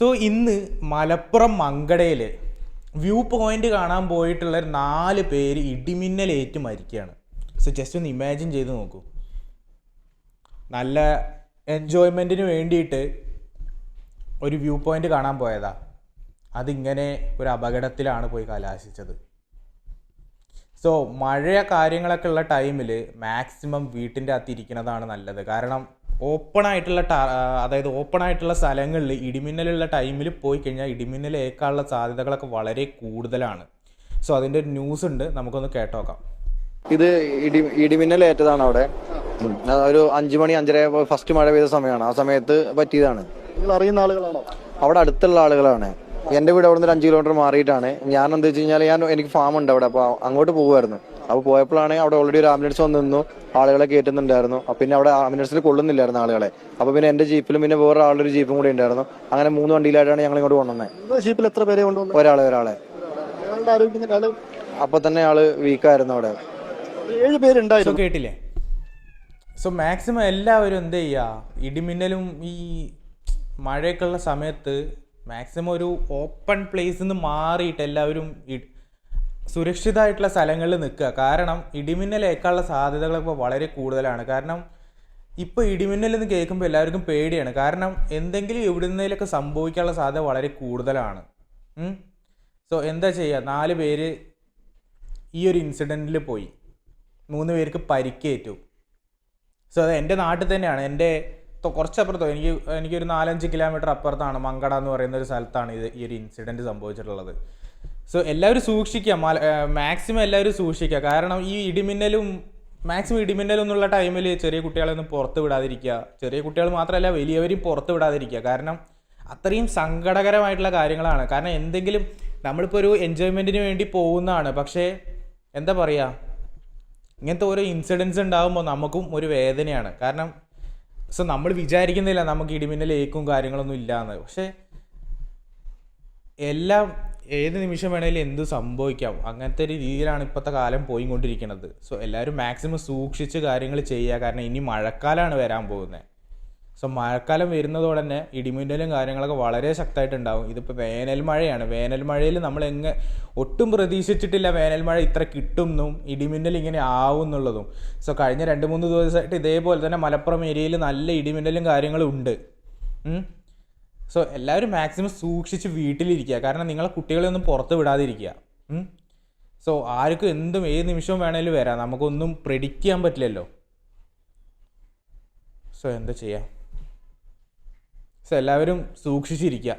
So ഇന്ന് Malappuram മങ്കടയിൽ view point കാണാൻ പോയിട്ടുള്ള 4 പേര് ഇടിമിന്നലേറ്റ് മരിക്കുകയാണ്. സോ ജസ്റ്റ് ഒന്ന് ഇമാജിൻ ചെയ്ത് നോക്കൂ. നല്ല എൻജോയ്മെൻറ്റിന് വേണ്ടിയിട്ട് ഒരു വ്യൂ പോയിന്റ് കാണാൻ പോയതാ, അതിങ്ങനെ ഒരു അപകടത്തിലാണ് പോയി കലാശിച്ചത്. സോ മഴ കാര്യങ്ങളൊക്കെ ഉള്ള ടൈമിൽ മാക്സിമം വീട്ടിൻ്റെ അകത്ത് ഇരിക്കുന്നതാണ് നല്ലത്. കാരണം ഓപ്പൺ ആയിട്ടുള്ള സ്ഥലങ്ങളിൽ ഇടിമിന്നലുള്ള ടൈമിൽ പോയി കഴിഞ്ഞാൽ ഇടിമിന്നൽ ഏൽക്കാനുള്ള സാധ്യതകളൊക്കെ വളരെ കൂടുതലാണ്. സോ അതിൻ്റെ ഒരു ന്യൂസ് ഉണ്ട്, നമുക്കൊന്ന് കേട്ടോക്കാം. ഇത് ഇടിമിന്നൽ ഏറ്റതാണ് അവിടെ. ഒരു 5 മണി 5:30 ഫസ്റ്റ് മഴ പെയ്ത സമയമാണ്. ആ സമയത്ത് പറ്റിയതാണ്. നിങ്ങൾ അറിയുന്ന ആളുകളാണോ? അവിടെ അടുത്തുള്ള ആളുകളാണ്. എൻ്റെ വീട് അവിടെ നിന്ന് 5 കിലോമീറ്റർ മാറിയിട്ടാണ്. ഞാൻ എന്താ വെച്ച് കഴിഞ്ഞാൽ എനിക്ക് ഫാം ഉണ്ട് അവിടെ, അപ്പോൾ അങ്ങോട്ട് പോകുമായിരുന്നു. അപ്പോൾ പോയപ്പോഴാണ് അവിടെ ഓൾറെഡി ഒരു ആംബുലൻസ് വന്ന് നിന്നു, ആളുകളെ കയറ്റുന്നുണ്ടായിരുന്നു. പിന്നെ അവിടെ ആംബുലൻസിൽ കൊള്ളുന്നില്ലായിരുന്നു ആളുകളെ. അപ്പോൾ പിന്നെ എൻ്റെ ജീപ്പിലും പിന്നെ വേറെ ആളൊരു ജീപ്പും കൂടി ഉണ്ടായിരുന്നു. അങ്ങനെ 3 വണ്ടിയിലായിട്ടാണ് ഞങ്ങൾ ഇങ്ങോട്ട് കൊണ്ടുവന്നത്. ജീപ്പിൽ എത്ര പേരെ കൊണ്ടുവന്നു? ഒരാളെ. അപ്പൊ തന്നെ ആള് വീക്കായിരുന്നു അവിടെ. 7 പേരുണ്ടായിരുന്നു. കേട്ടില്ലേ? സോ മാക്സിമം എല്ലാവരും എന്ത് ചെയ്യുക, ഇടിമിന്നലും ഈ മഴയൊക്കെ ഉള്ള സമയത്ത് മാക്സിമം ഒരു ഓപ്പൺ പ്ലേസിൽ നിന്ന് മാറിയിട്ട് എല്ലാവരും സുരക്ഷിതമായിട്ടുള്ള സ്ഥലങ്ങളിൽ നിൽക്കുക. കാരണം ഇടിമിന്നലേക്കാനുള്ള സാധ്യതകൾ ഇപ്പോൾ വളരെ കൂടുതലാണ്. കാരണം ഇപ്പോൾ ഇടിമിന്നലെന്ന് കേൾക്കുമ്പോൾ എല്ലാവർക്കും പേടിയാണ്. കാരണം എന്തെങ്കിലും എവിടുന്നേലൊക്കെ സംഭവിക്കാനുള്ള സാധ്യത വളരെ കൂടുതലാണ്. സോ എന്താ ചെയ്യുക, 4 പേര് ഈ ഒരു ഇൻസിഡൻറ്റിൽ പോയി, 3 പേർക്ക് പരിക്കേറ്റു. സോ അത് എൻ്റെ നാട്ടിൽ തന്നെയാണ്, എൻ്റെ കുറച്ചപ്പുറത്തോ, എനിക്കൊരു 4-5 കിലോമീറ്റർ അപ്പുറത്താണ് മങ്കട എന്ന് പറയുന്ന ഒരു സ്ഥലത്താണ് ഈ ഒരു ഇൻസിഡൻറ്റ് സംഭവിച്ചിട്ടുള്ളത്. സോ എല്ലാവരും സൂക്ഷിക്കുക, മാക്സിമം എല്ലാവരും സൂക്ഷിക്കുക. കാരണം ഈ മാക്സിമം ഇടിമിന്നലും എന്നുള്ള ടൈമിൽ ചെറിയ കുട്ടികളൊന്നും പുറത്ത് വിടാതിരിക്കുക. ചെറിയ കുട്ടികൾ മാത്രമല്ല, വലിയവരും പുറത്ത് വിടാതിരിക്കുക. കാരണം അത്രയും സങ്കടകരമായിട്ടുള്ള കാര്യങ്ങളാണ്. കാരണം എന്തെങ്കിലും നമ്മളിപ്പോൾ ഒരു എൻജോയ്മെൻറ്റിന് വേണ്ടി പോകുന്നതാണ്, പക്ഷേ എന്താ പറയുക, ഇങ്ങനത്തെ ഓരോ ഇൻസിഡൻസ് ഉണ്ടാകുമ്പോൾ നമുക്കും ഒരു വേദനയാണ്. കാരണം സോ നമ്മൾ വിചാരിക്കുന്നില്ല നമുക്ക് ഇടിമിന്നൽ ഏക്കും കാര്യങ്ങളൊന്നും ഇല്ലയെന്ന്. പക്ഷേ എല്ലാം ഏത് നിമിഷം വേണമെങ്കിലും എന്ത് സംഭവിക്കാം, അങ്ങനത്തെ ഒരു രീതിയിലാണ് ഇപ്പോഴത്തെ കാലം പോയിക്കൊണ്ടിരിക്കുന്നത്. സോ എല്ലാവരും മാക്സിമം സൂക്ഷിച്ച് കാര്യങ്ങൾ ചെയ്യുക. കാരണം ഇനി മഴക്കാലമാണ് വരാൻ പോകുന്നത്. സോ മഴക്കാലം വരുന്നതോടെ തന്നെ ഇടിമിന്നലും കാര്യങ്ങളൊക്കെ വളരെ ശക്തമായിട്ടുണ്ടാകും. ഇതിപ്പോൾ വേനൽ മഴയാണ്. വേനൽ മഴയിൽ നമ്മൾ ഒട്ടും പ്രതീക്ഷിച്ചിട്ടില്ല വേനൽ മഴ ഇത്ര കിട്ടുമെന്നും ഇടിമിന്നൽ ഇങ്ങനെ ആവും എന്നുള്ളതും. സോ കഴിഞ്ഞ 2-3 ദിവസമായിട്ട് ഇതേപോലെ തന്നെ മലപ്പുറം ഏരിയയിൽ നല്ല ഇടിമിന്നലും കാര്യങ്ങളും ഉണ്ട്. സോ എല്ലാവരും മാക്സിമം സൂക്ഷിച്ച് വീട്ടിലിരിക്കുക. കാരണം നിങ്ങളെ കുട്ടികളെ ഒന്നും പുറത്ത് വിടാതിരിക്കുക. സോ ആർക്കും എന്തും ഏത് നിമിഷവും വേണമെങ്കിലും വരാം, നമുക്കൊന്നും പ്രെഡിക്റ്റ് ചെയ്യാൻ പറ്റില്ലല്ലോ. സോ എന്താ ചെയ്യുക, സോ എല്ലാവരും സൂക്ഷിച്ചിരിക്കുക.